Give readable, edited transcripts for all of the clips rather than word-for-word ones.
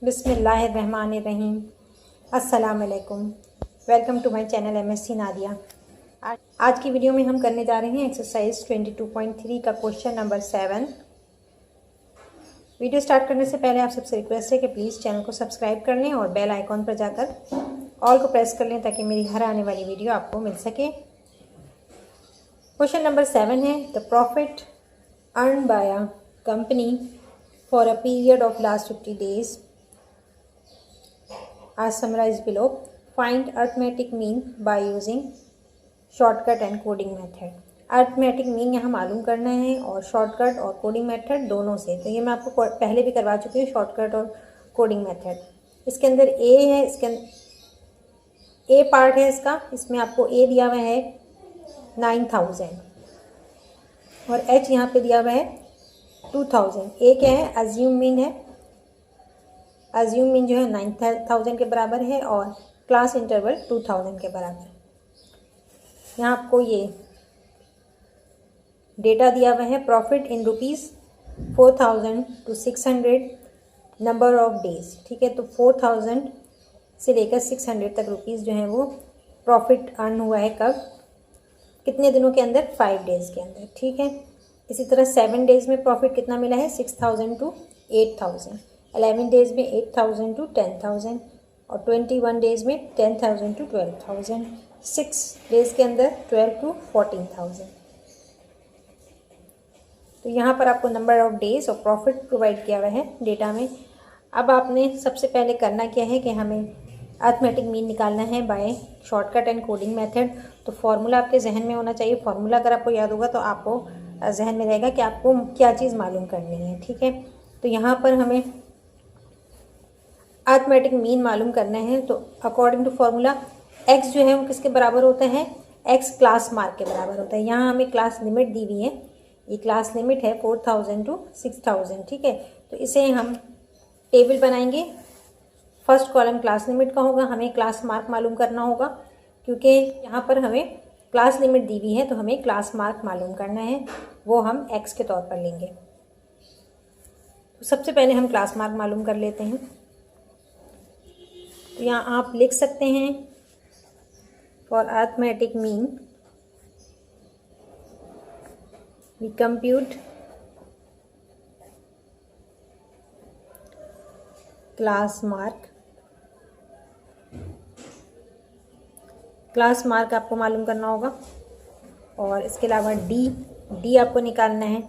बिस्मिल्लाहिर्रहमानिर्रहीम। अस्सलाम वालेकुम। Welcome to my channel MSc Nadia. आज की वीडियो में हम करने जा रहे हैं एक्सरसाइज 22.3 का क्वेश्चन नंबर 7। वीडियो स्टार्ट करने से पहले आप सबसे रिक्वेस्ट है कि प्लीज़ चैनल को सब्सक्राइब कर लें और बेल आइकॉन पर जाकर ऑल को प्रेस कर लें ताकि मेरी हर आने वाली वीडियो आपको मिल सके। क्वेश्चन नंबर 7 है, the profit earn by a company for a period of last 50 days as summarized below. Find arithmetic mean by using shortcut and coding method. Arithmetic mean यहाँ मालूम करना है और शॉर्टकट और कोडिंग मेथड दोनों से। तो ये मैं आपको पहले भी करवा चुकी हूँ, शॉर्टकट और कोडिंग मेथड। इसके अंदर ए है, इसके अंदर ए पार्ट है इसका, इसमें आपको ए दिया हुआ है 9000 और एच यहाँ पे दिया हुआ है 2000। ए क्या है? अज्यूम मीन है। अज्यूम मीन जो है 9000 के बराबर है और क्लास इंटरवल 2000 के बराबर। यहाँ आपको ये डेटा दिया हुआ है, profit in rupees 4000 to 600 number of days. ठीक है, तो 4000 से लेकर 600 तक रुपीज़ जो है वो प्रॉफिट अर्न हुआ है। कब? कितने दिनों के अंदर? 5 डेज़ के अंदर। ठीक है, इसी तरह 7 डेज़ में प्रॉफिट कितना मिला है? 6000 to 8000। 11 डेज़ में 8000 to 10000 और 21 डेज़ में 10000 to 12000। 6 डेज़ के अंदर 12 to 14000। तो यहाँ पर आपको नंबर ऑफ डेज़ और प्रॉफिट प्रोवाइड किया हुआ है डेटा में। अब आपने सबसे पहले करना क्या है कि हमें अर्थमेटिक मीन निकालना है by shortcut and coding method. तो फार्मूला आपके जहन में होना चाहिए। फार्मूला अगर आपको याद होगा तो आपको जहन में रहेगा कि आपको क्या चीज़ मालूम करनी है। ठीक है, तो यहाँ पर हमें अर्थमेटिक मीन मालूम करना है। तो अकॉर्डिंग टू फार्मूला एक्स जो है वो किसके बराबर होता है? एक्स क्लास मार्क के बराबर होता है। यहाँ हमें क्लास लिमिट दी हुई है, ये क्लास लिमिट है 4000 to 6000। ठीक है, तो इसे हम टेबल बनाएंगे। फर्स्ट कॉलम क्लास लिमिट का होगा, हमें क्लास मार्क मालूम करना होगा क्योंकि यहाँ पर हमें क्लास लिमिट दी हुई है, तो हमें क्लास मार्क मालूम करना है, वो हम एक्स के तौर पर लेंगे। तो सबसे पहले हम क्लास मार्क मालूम कर लेते हैं। तो यहाँ आप लिख सकते हैं for arithmetic mean we compute class mark. Class mark आपको मालूम करना होगा और इसके अलावा डी आपको निकालना है।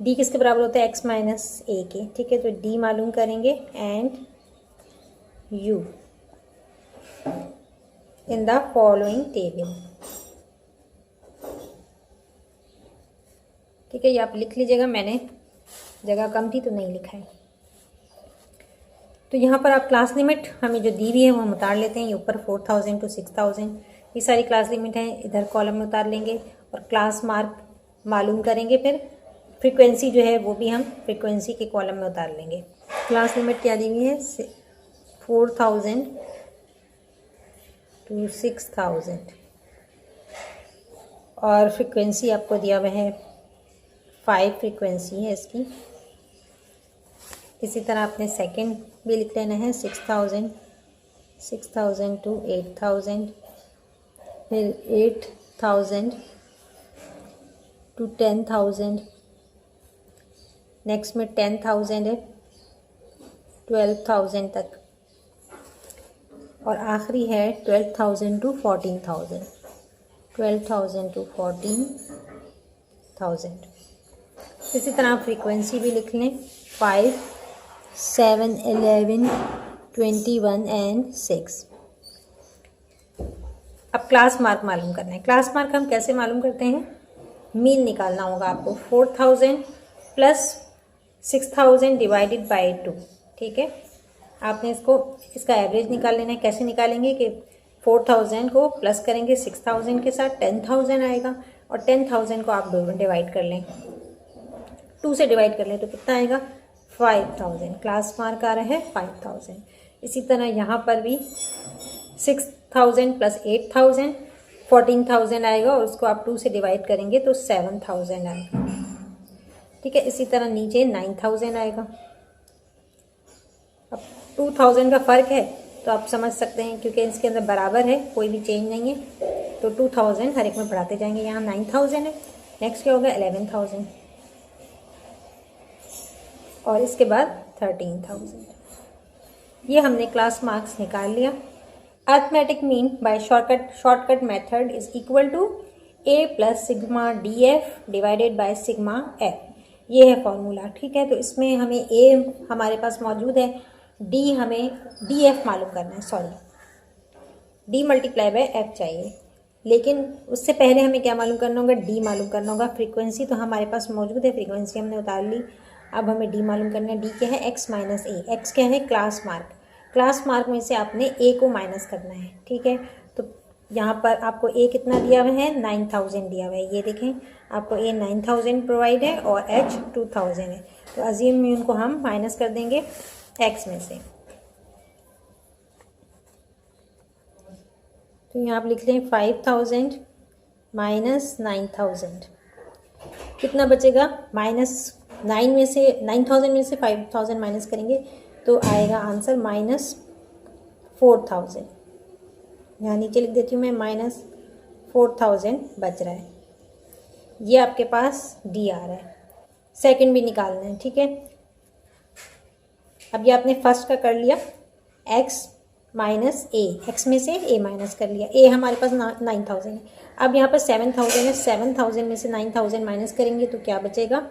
डी किसके बराबर होता है? एक्स माइनस ए के। ठीक है, तो डी मालूम करेंगे and you in the following table. ठीक है, ये आप लिख लीजिएगा, मैंने जगह कम थी तो नहीं लिखा है। तो यहाँ पर आप क्लास लिमिट हमें जो दी हुई है वो हम उतार लेते हैं। ये ऊपर 4000 to 6000 ये सारी क्लास लिमिट है, इधर कॉलम में उतार लेंगे और क्लास मार्क मालूम करेंगे। फिर फ्रीक्वेंसी जो है वो भी हम फ्रीक्वेंसी के कॉलम में उतार लेंगे। क्लास लिमिट क्या दी हुई है? 4000 to 6000 और फ्रीक्वेंसी आपको दिया हुआ है 5 फ्रीक्वेंसी है इसकी। इसी तरह आपने सेकंड भी लिख लेना है, 6000 to 8000, फिर 8000 to 10000, नेक्स्ट में 10000 है 12000 तक और आखिरी है 12000 to 14000। 12000 to 14000। इसी तरह आप फ्रीक्वेंसी भी लिख लें, 5, 7, 11, 21 एंड 6। अब क्लास मार्क मालूम करना है। क्लास मार्क हम कैसे मालूम करते हैं? मीन निकालना होगा आपको। 4000 प्लस 6000 डिवाइडेड बाई 2। ठीक है, आपने इसका एवरेज निकाल लेना है। कैसे निकालेंगे कि 4000 को प्लस करेंगे 6000 के साथ 10000 आएगा और 10000 को आप डिवाइड कर लें, 2 से डिवाइड कर लें तो कितना आएगा? 5000। क्लास मार्क आ रहा है 5000। इसी तरह यहाँ पर भी 6000 प्लस 8000 14000 आएगा और उसको आप 2 से डिवाइड करेंगे तो 7000 आएगा। ठीक है, इसी तरह नीचे 9000 आएगा। अब 2000 का फ़र्क है तो आप समझ सकते हैं, क्योंकि इसके अंदर बराबर है, कोई भी चेंज नहीं है, तो 2000 हर एक में बढ़ाते जाएंगे। यहाँ 9000 है, नेक्स्ट क्या होगा 11000 और इसके बाद 13000। ये हमने क्लास मार्क्स निकाल लिया। Arithmetic mean by shortcut method is equal to a plus sigma D F divided by sigma F. ये है फॉर्मूला, ठीक है। तो इसमें हमें a हमारे पास मौजूद है, d हमें डी एफ मालूम करना है, sorry d multiply by f चाहिए, लेकिन उससे पहले हमें क्या मालूम करना होगा, d मालूम करना होगा। फ्रीक्वेंसी तो हमारे पास मौजूद है, फ्रीक्वेंसी हमने उतार ली। अब हमें d मालूम करना है, d क्या है x माइनस ए, x क्या है क्लास मार्क, क्लास मार्क में से आपने a को माइनस करना है, ठीक है। तो यहाँ पर आपको a कितना दिया हुआ है, 9000 दिया हुआ है, ये देखें आपको a 9000 प्रोवाइड है और h 2000 है। तो अजीम में उनको हम माइनस कर देंगे x में से। तो यहाँ आप लिख लें 5000 माइनस 9000, कितना बचेगा, -9 में से 9000 में से 5000 माइनस करेंगे तो आएगा आंसर -4000। यहाँ नीचे लिख देती हूँ मैं, -4000 बच रहा है। ये आपके पास डी आ रहा है। सेकंड भी निकालना है, ठीक है। अब ये आपने फर्स्ट का कर लिया, x माइनस ए, एक्स में से a माइनस कर लिया, a हमारे पास 9000 है। अब यहाँ पर 7000 है, 7000 में से 9000 माइनस करेंगे तो क्या बचेगा,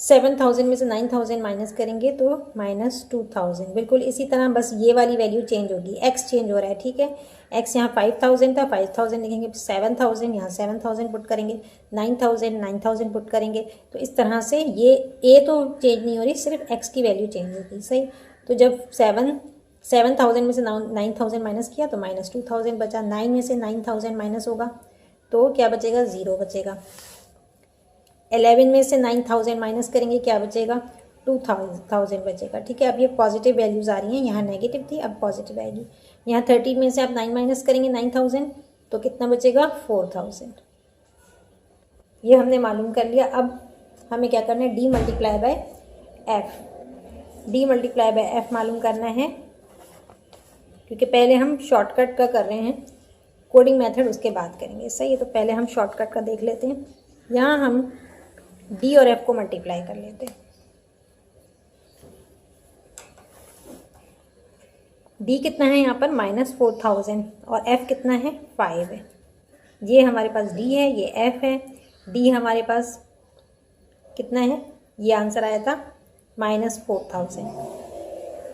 7000 में से 9000 माइनस करेंगे तो -2000। बिल्कुल इसी तरह, बस ये वाली वैल्यू चेंज होगी, x चेंज हो रहा है, ठीक है। x यहाँ 5000 था, 5000 लिखेंगे, 7000 यहाँ 7000 पुट करेंगे, 9000 पुट करेंगे। तो इस तरह से ये a तो चेंज नहीं हो रही, सिर्फ x की वैल्यू चेंज होगी, सही। तो जब 7000 में से 9000 माइनस किया तो -2000 बचा, 9 में से 9000 माइनस होगा तो क्या बचेगा, 0 बचेगा। 11 में से 9000 माइनस करेंगे, क्या बचेगा, 2000 बचेगा, ठीक है। अब ये पॉजिटिव वैल्यूज़ आ रही हैं, यहाँ नेगेटिव थी अब पॉजिटिव आएगी। यहाँ 30 में से आप 9 माइनस करेंगे 9000 तो कितना बचेगा, 4000। ये हमने मालूम कर लिया। अब हमें क्या करना है, d मल्टीप्लाई बाय एफ मालूम करना है, क्योंकि पहले हम शॉर्टकट का कर रहे हैं, कोडिंग मेथड उसके बाद करेंगे, सही है। तो पहले हम शॉर्टकट का देख लेते हैं। यहाँ हम d और f को मल्टीप्लाई कर लेते हैं। d कितना है यहाँ पर -4000 और f कितना है, 5 है। ये हमारे पास d है, ये f है। d हमारे पास कितना है, ये आंसर आया था -4000।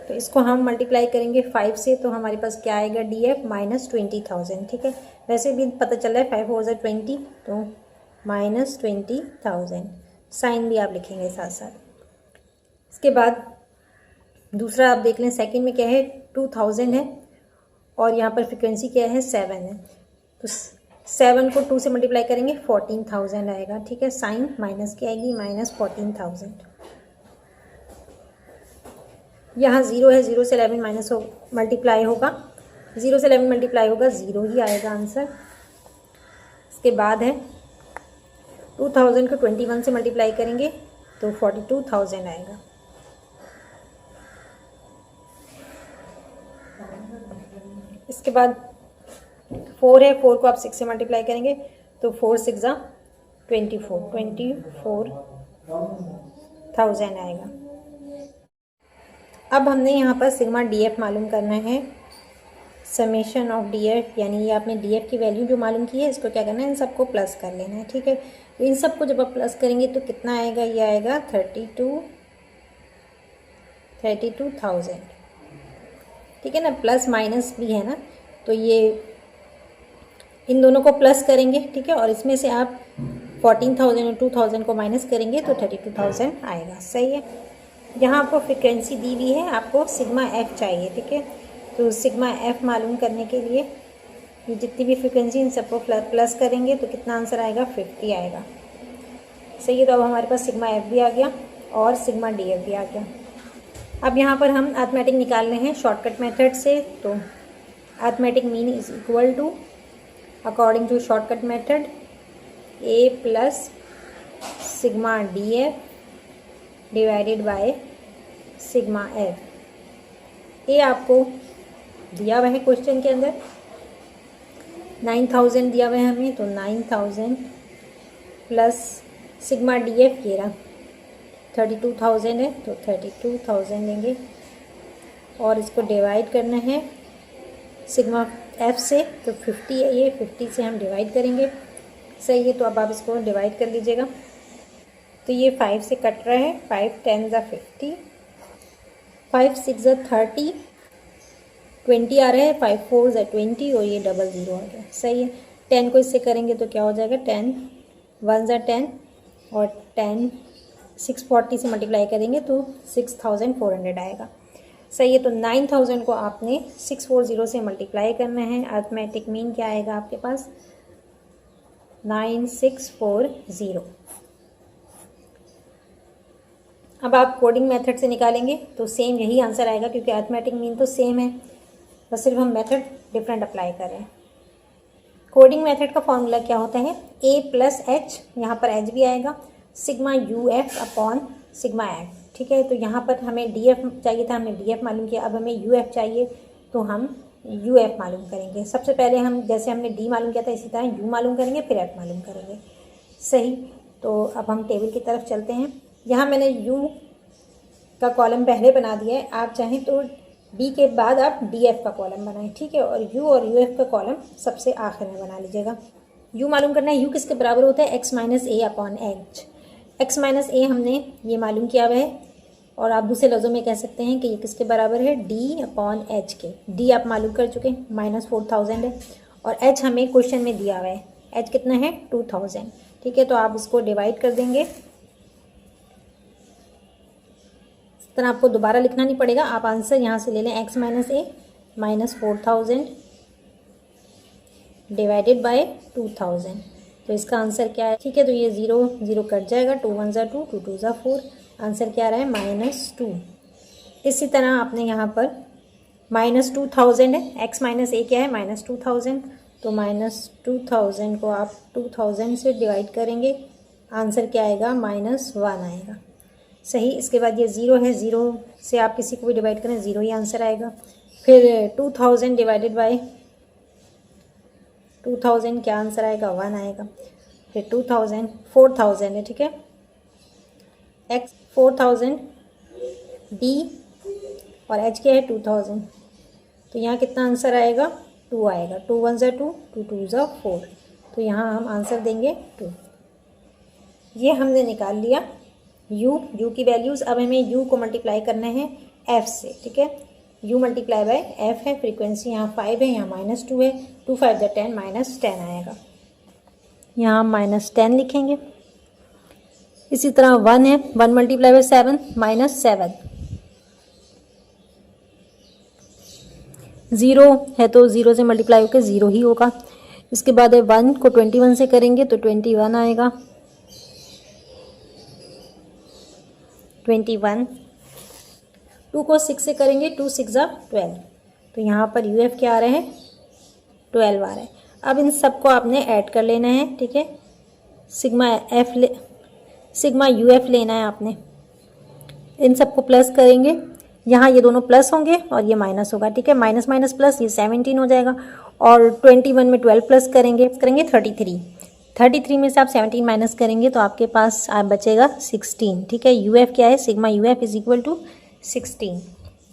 तो इसको हम मल्टीप्लाई करेंगे 5 से तो हमारे पास क्या आएगा, df -20000, ठीक है। वैसे भी पता चल रहा है 5 4 20 तो -20000, साइन भी आप लिखेंगे साथ साथ। इसके बाद दूसरा आप देख लें, सेकंड में क्या है, 2000 है और यहाँ पर फ्रिक्वेंसी क्या है, 7 है। तो 7 को 2 से मल्टीप्लाई करेंगे 14000 आएगा, ठीक है। साइन माइनस की आएगी, -14000। यहाँ 0 है, 0 से 11 माइनस हो मल्टीप्लाई होगा, 0 से 11 मल्टीप्लाई होगा, 0 ही आएगा आंसर। इसके बाद है 2000 को 21 से मल्टीप्लाई करेंगे तो 42000 आएगा। इसके बाद 4 है, 4 को आप 6 से मल्टीप्लाई करेंगे तो 4 6 24000 आएगा। अब हमने यहाँ पर सिग्मा डी एफ मालूम करना है, समेशन ऑफ डी एफ, यानी ये आपने डी एफ की वैल्यू जो मालूम की है, इसको क्या करना है, इन सबको प्लस कर लेना है, ठीक है। इन सबको जब आप प्लस करेंगे तो कितना आएगा, ये आएगा 32,000, ठीक है ना। प्लस माइनस भी है ना, तो ये इन दोनों को प्लस करेंगे, ठीक है। और इसमें से आप 14,000 और 2,000 को माइनस करेंगे तो 32,000 आएगा, सही है। यहाँ आपको फ्रिक्वेंसी दी हुई है, आपको सिग्मा एफ चाहिए, ठीक है। तो सिग्मा एफ मालूम करने के लिए ये जितनी भी फ्रिक्वेंसी इन सबको प्लस करेंगे तो कितना आंसर आएगा, 50 आएगा, सही है। तो अब हमारे पास सिग्मा एफ भी आ गया और सिग्मा डी एफ भी आ गया। अब यहाँ पर हम अर्थमेटिक निकाल रहे हैं शॉर्टकट मेथड से। तो arithmetic mean is equal to, according to shortcut method, A plus sigma D F divided by sigma F. A आपको दिया हुआ है क्वेश्चन के अंदर, 9000 दिया हुआ है हमें, तो 9000 प्लस सिग्मा डी एफ ये रहा 32,000 है, तो 32,000 लेंगे और इसको डिवाइड करना है सिग्मा एफ से, तो 50 है ये, 50 से हम डिवाइड करेंगे। सही है, तो अब आप इसको डिवाइड कर लीजिएगा। तो ये 5 से कट रहा है, 5 10 ज़ा 50, 5 6 ज़ा 30, 20 आ रहा है, 5 4 ज़ा 20 और ये डबल ज़ीरो आ गया। सही है, 10 को इससे करेंगे तो क्या हो जाएगा, 10 1 ज़ा 10 और 10 640 से मल्टीप्लाई करेंगे तो 6400 आएगा। सही है, तो 9000 को आपने 640 से मल्टीप्लाई करना है। अर्थमेटिक मीन क्या आएगा आपके पास, 9640। अब आप कोडिंग मेथड से निकालेंगे तो सेम यही आंसर आएगा, क्योंकि अर्थमेटिक मीन तो सेम है, बस सिर्फ हम मेथड डिफरेंट अप्लाई कर रहे हैं। कोडिंग मेथड का फॉर्मूला क्या होता है, a प्लस एच, यहाँ पर एच भी आएगा, sigma U F upon sigma F. ठीक है, तो यहाँ पर हमें डी एफ चाहिए था, हमने डी एफ मालूम किया, अब हमें यू एफ चाहिए तो हम यू एफ मालूम करेंगे। सबसे पहले हम जैसे हमने डी मालूम किया था इसी तरह यू मालूम करेंगे, फिर एफ मालूम करेंगे। सही, तो अब हम टेबल की तरफ चलते हैं। यहाँ मैंने यू का कॉलम पहले बना दिया है, आप चाहें तो डी के बाद आप डी एफ का कॉलम बनाएं। ठीक है, और यू एफ का कॉलम सबसे आखिर में बना लीजिएगा। यू मालूम करना है, यू किसके बराबर होता है, एक्स माइनस ए अपॉन एच। एक्स माइनस ए हमने ये मालूम किया हुआ है, और आप दूसरे लफ्ज़ों में कह सकते हैं कि ये किसके बराबर है, डी अपॉन एच के। डी आप मालूम कर चुके हैं, -4000 है, और एच हमें क्वेश्चन में दिया हुआ है, एच कितना है 2000। ठीक है, तो आप इसको डिवाइड कर देंगे। इस तरह आपको दोबारा लिखना नहीं पड़ेगा, आप आंसर यहाँ से ले लें, x minus A -4000 divided by 2000, तो इसका आंसर क्या है। ठीक है, तो ये 0 0 कट जाएगा, 2 1 ज़ा 2, 2 2 ज़ा 4, आंसर क्या आ रहा है -2। इसी तरह आपने यहाँ पर -2000 है, x माइनस ए क्या है -2000, तो -2000 को आप 2000 से डिवाइड करेंगे, आंसर क्या आएगा, -1 आएगा। सही, इसके बाद ये 0 है, 0 से आप किसी को भी डिवाइड करें 0 ही आंसर आएगा। फिर 2000 डिवाइडेड बाय 2000 क्या आंसर आएगा, 1 आएगा। फिर 2000 4000 है, ठीक है, x 4000 d और h क्या है 2000, तो यहाँ कितना आंसर आएगा, 2 आएगा। 2 1 ज़ा 2, 2 2 ज़ा 4, तो यहाँ हम आंसर देंगे 2। ये हमने निकाल लिया u की वैल्यूज़। अब हमें u को मल्टीप्लाई करना है f से। ठीक है, u मल्टीप्लाई बाय f है, फ्रीक्वेंसी यहाँ 5 है, यहाँ -2 है, 2 5 ज़ा 10, -10 आएगा। यहाँ हम -10 लिखेंगे। इसी तरह 1 है, 1 मल्टीप्लाई बाय 7 -7, 0 है तो 0 से मल्टीप्लाई होकर 0 ही होगा। इसके बाद 1 को 21 से करेंगे तो 21 आएगा, 21। 2 को 6 से करेंगे, 2 6 ज़ा 12, तो यहाँ पर यू एफ क्या आ रहा है, 12 आ रहा है। अब इन सब को आपने ऐड कर लेना है। ठीक है, सिग्मा यू एफ लेना है आपने, इन सबको प्लस करेंगे, यहाँ ये दोनों प्लस होंगे और ये माइनस होगा। ठीक है, माइनस माइनस प्लस, ये 17 हो जाएगा, और 21 में 12 प्लस करेंगे 33 में से आप 17 माइनस करेंगे तो आपके पास बचेगा 16। ठीक है, यू एफ क्या है, sigma you F is equal to 16,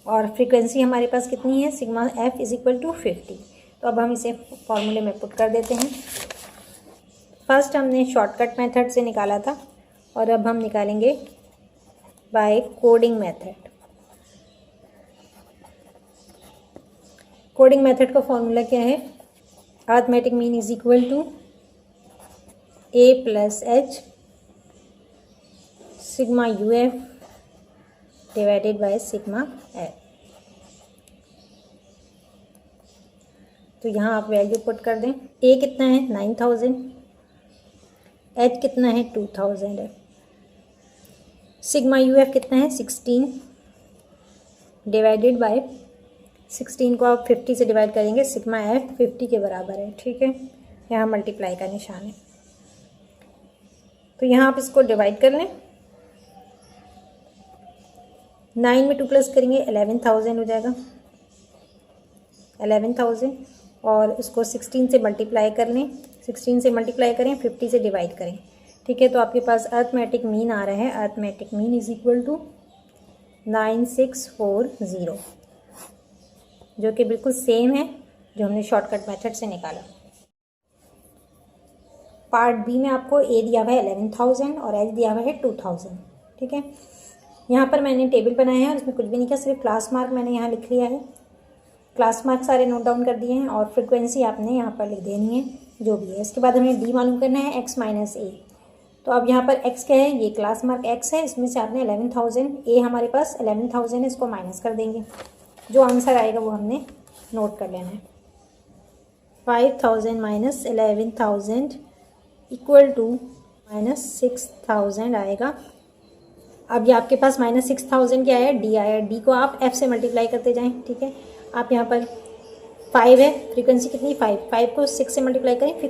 और फ्रीक्वेंसी हमारे पास कितनी है, sigma F is equal to 50। तो अब हम इसे फॉर्मूले में पुट कर देते हैं। फर्स्ट हमने शॉर्टकट मेथड से निकाला था, और अब हम निकालेंगे by coding method. Coding method का फॉर्मूला क्या है, arithmetic mean is equal to a plus h sigma you f divided by sigma f. तो यहाँ आप वैल्यू पुट कर दें, a कितना है 9000, h कितना है 2000 है, सिग्मा यू एफ कितना है 16 डिवाइडेड बाय 16 को आप 50 से डिवाइड करेंगे, सिग्मा एफ 50 के बराबर है। ठीक है, यहाँ मल्टीप्लाई का निशान है, तो यहाँ आप इसको डिवाइड कर लें। 9 में 2 प्लस करेंगे 11000 हो जाएगा, 11,000 और इसको 16 से मल्टीप्लाई कर लें, 16 से मल्टीप्लाई करें, 50 से डिवाइड करें। ठीक है, तो आपके पास अर्थमेटिक मीन आ रहा है, arithmetic mean is equal to 9640, जो कि बिल्कुल सेम है जो हमने शॉर्टकट मेथड से निकाला। पार्ट बी में आपको ए दिया हुआ है 11,000 और एच दिया हुआ है 2,000। ठीक है, यहाँ पर मैंने टेबल बनाया है और इसमें कुछ भी नहीं किया, सिर्फ क्लास मार्क मैंने यहाँ लिख लिया है। क्लास मार्क सारे नोट डाउन कर दिए हैं और फ्रिक्वेंसी आपने यहाँ पर लिख देनी है जो भी है। इसके बाद हमें डी मालूम करना है, एक्स माइनस ए। तो अब यहाँ पर एक्स क्या है, ये क्लास मार्क एक्स है, इसमें से आपने 11,000, ए हमारे पास 11,000 है, इसको माइनस कर देंगे। जो आंसर आएगा वो हमने नोट कर लेना है। 5,000 माइनस 11,000 इक्वल टू -6,000 आएगा। अब ये आपके पास -6,000 क्या है, डी आया। डी को आप एफ से मल्टीप्लाई करते जाएं। ठीक है, आप यहाँ पर 5 है, फ्रीक्वेंसी कितनी 5 को 6 से मल्टीप्लाई करें,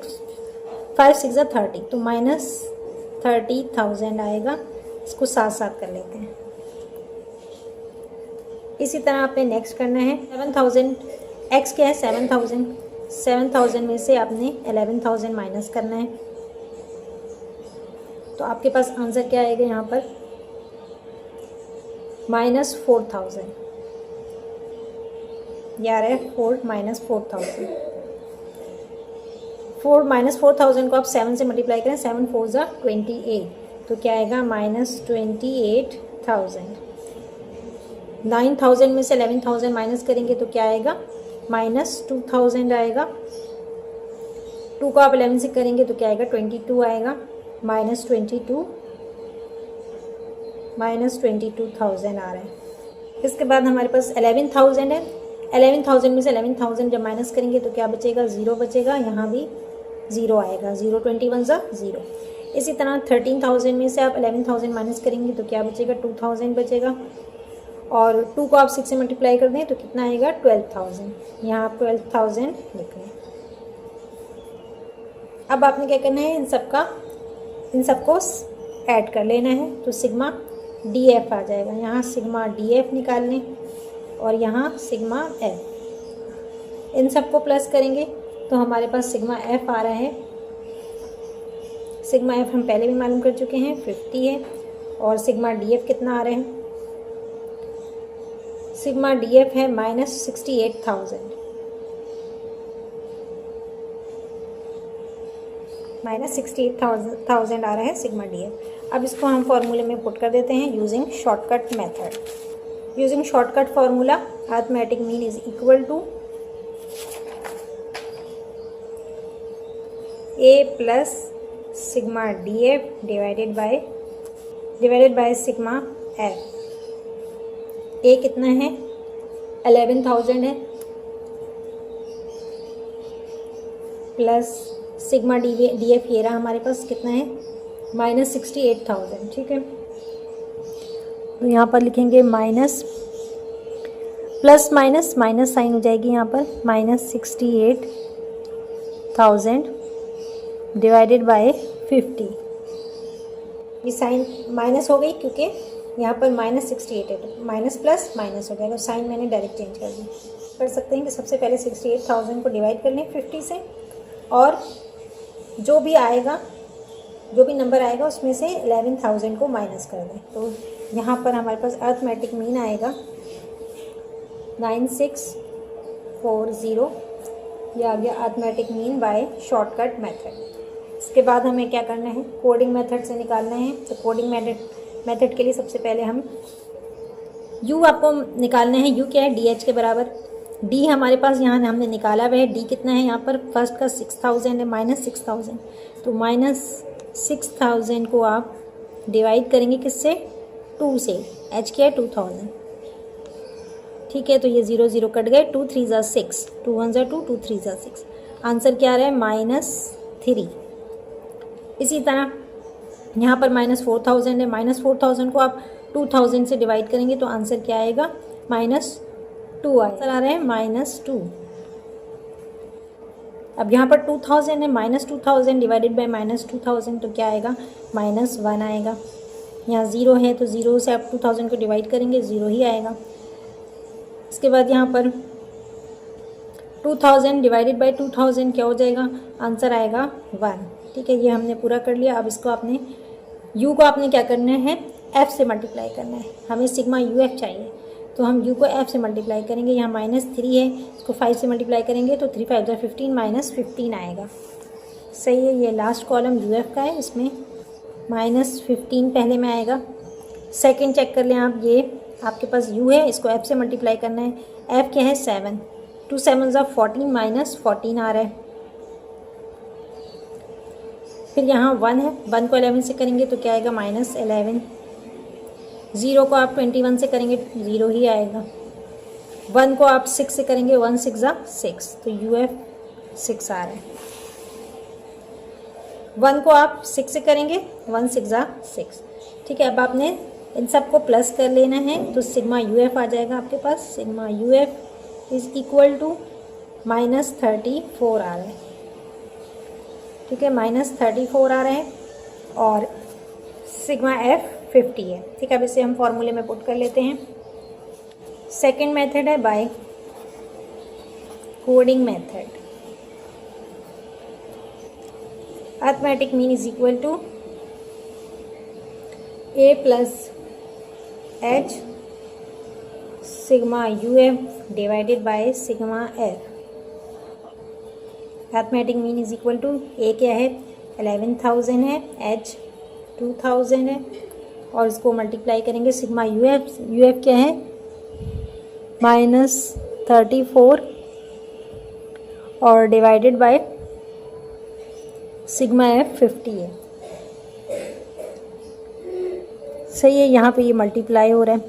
5 6 30, तो -30,000 आएगा। इसको साथ साथ कर लेते हैं। इसी तरह आपने नेक्स्ट करना है 7,000, एक्स क्या है 7,000 में से आपने 11,000 माइनस करना है। तो आपके पास आंसर क्या आएगा यहाँ पर, -4,000। ये आ रहा है 4 -4,000। 4 -4,000 को आप 7 से मल्टीप्लाई करें, 7 4 ज़ा 28, तो क्या आएगा -28,000। 9,000 में से 11,000 माइनस करेंगे तो क्या आएगा, -2,000 आएगा। 2 को आप 11 से करेंगे तो क्या आएगा, 22 आएगा। -22,000 आ रहा है। इसके बाद हमारे पास 11,000 है। 11,000 में से 11,000 जब माइनस करेंगे तो क्या बचेगा, 0 बचेगा। यहाँ भी 0 आएगा, 0 21 ज़ा 0। इसी तरह 13,000 में से आप 11,000 माइनस करेंगे तो क्या बचेगा, 2,000 बचेगा। और 2 को आप 6 से मल्टीप्लाई कर दें तो कितना आएगा, 12,000। यहाँ आप 12,000 लिख लें। अब आपने क्या करना है, इन सबको ऐड कर लेना है, तो सिग्मा डी एफ आ जाएगा। यहाँ सिग्मा डी एफ निकाल लें और यहाँ सिग्मा एफ, इन सबको प्लस करेंगे तो हमारे पास सिग्मा एफ आ रहा है। सिग्मा एफ हम पहले भी मालूम कर चुके हैं, 50 है। और सिग्मा डी एफ कितना आ रहा है, सिग्मा डी एफ है -68,000। -68,000 आ रहा है सिग्मा डी एफ। अब इसको हम फॉर्मूले में पुट कर देते हैं using shortcut method. Using shortcut formula, arithmetic mean is equal to A plus sigma D F divided by sigma F. A कितना है, 11,000 है, प्लस सिग्मा डी एफ ये रहा हमारे पास, कितना है, -68,000। ठीक है, तो यहाँ पर लिखेंगे माइनस प्लस माइनस साइन हो जाएगी यहाँ पर, -68,000 डिवाइडेड बाय 50। ये साइन माइनस हो गई क्योंकि यहाँ पर -68 है, तो माइनस प्लस माइनस हो जाएगा। साइन मैंने डायरेक्ट चेंज कर दी। कर सकते हैं कि सबसे पहले 68,000 को डिवाइड कर लें 50 से, और जो भी नंबर आएगा उसमें से 11,000 को माइनस कर दें। तो यहाँ पर हमारे पास अर्थमेटिक मीन आएगा 9640। यह आ गया arithmetic mean by shortcut method. इसके बाद हमें क्या करना है, कोडिंग मेथड से निकालना है। तो कोडिंग मेथड के लिए सबसे पहले हम u आपको निकालना है। u क्या है, डी एच के बराबर। d हमारे पास यहाँ हमने निकाला हुआ है। d कितना है, यहाँ पर फर्स्ट का 6,000 है, -6,000। तो -6,000 को आप डिवाइड करेंगे किससे, 2 से। h क्या है, 2,000। ठीक है, तो ये 0 0 कट गए, 2 3 ज़ा 6, 2 1 ज़ा 2, 2 3 ज़ा 6। आंसर क्या आ रहा है, -3। इसी तरह यहाँ पर -4,000 है। -4,000 को आप 2,000 से डिवाइड करेंगे तो आंसर क्या आएगा, -2 आंसर आ रहा है -2। अब यहाँ पर 2,000 है, -2,000 डिवाइडेड बाय -2,000 तो क्या आएगा, -1 आएगा। यहाँ 0 है तो 0 से आप 2,000 को डिवाइड करेंगे, 0 ही आएगा। इसके बाद यहाँ पर 2000 डिवाइडेड बाई 2000 क्या हो जाएगा, आंसर आएगा 1। ठीक है, ये हमने पूरा कर लिया। अब इसको आपने u को आपने क्या करना है, f से मल्टीप्लाई करना है। हमें सिग्मा uf चाहिए, तो हम u को f से मल्टीप्लाई करेंगे। यहाँ -3 है, इसको 5 से मल्टीप्लाई करेंगे तो 3 5 15 -15 आएगा। सही है, ये लास्ट कॉलम uf का है, इसमें -15 पहले में आएगा। सेकंड चेक कर लें आप, ये आपके पास u है, इसको f से मल्टीप्लाई करना है। f क्या है 7, 2 7 14 -14 आ रहा है। फिर यहाँ 1 है, 1 को 11 से करेंगे तो क्या आएगा -11। 0 को आप 21 से करेंगे 0 ही आएगा। 1 को आप 6 से करेंगे 1 6 6, तो uf 6 आ रहा है। 1 को आप 6 से करेंगे 1 6 6। ठीक है, अब आपने इन सब को प्लस कर लेना है, तो सिग्मा uf आ जाएगा आपके पास। Sigma uf is equal to -34 आ रहा है। ठीक है, -34 आ रहा है और सिग्मा f 50 है। ठीक है, अब इसे हम फॉर्मूले में पुट कर लेते हैं। सेकंड मेथड है by coding method. Arithmetic mean is equal to a plus h sigma uf divided by sigma f। Arithmetic mean is equal to a क्या है 11,000 है, h 2000 है और इसको मल्टीप्लाई करेंगे सिग्मा uf क्या है -34 और डिवाइडेड बाय सिग्मा f 50 है। सही है, यहाँ पे ये मल्टीप्लाई हो रहा है,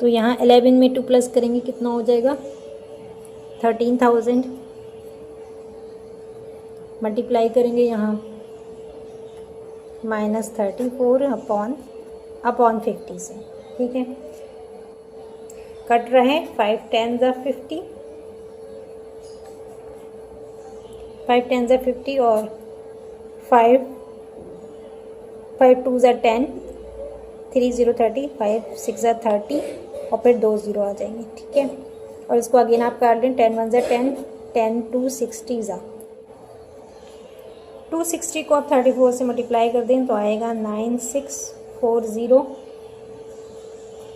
तो यहाँ 11 में 2 प्लस करेंगे कितना हो जाएगा 13,000। मल्टीप्लाई करेंगे यहाँ -34 अपॉन 50 से। ठीक है, कट रहे 5 10 50, 5 10 50 और 5 2 10, 3 0 30, 5 6 30 और फिर 2 0 आ जाएंगे। ठीक है, और इसको अगेन आप कर दें 10 1 10, 10 2 60 260 को आप 34 से मल्टीप्लाई कर दें तो आएगा 9640।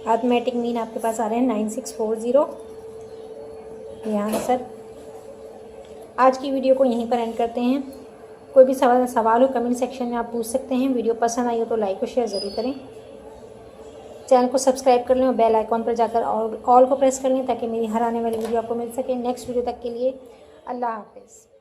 अर्थमेटिक मीन आपके पास आ रहे हैं 9640। ये आंसर। आज की वीडियो को यहीं पर एंड करते हैं। कोई भी सवाल हो कमेंट सेक्शन में आप पूछ सकते हैं। वीडियो पसंद आई हो तो लाइक और शेयर ज़रूर करें। चैनल को सब्सक्राइब कर लें और बेल आइकॉन पर जाकर ऑल को प्रेस कर लें ताकि मेरी हर आने वाली वीडियो आपको मिल सके। नेक्स्ट वीडियो तक के लिए अल्लाह हाफिज़।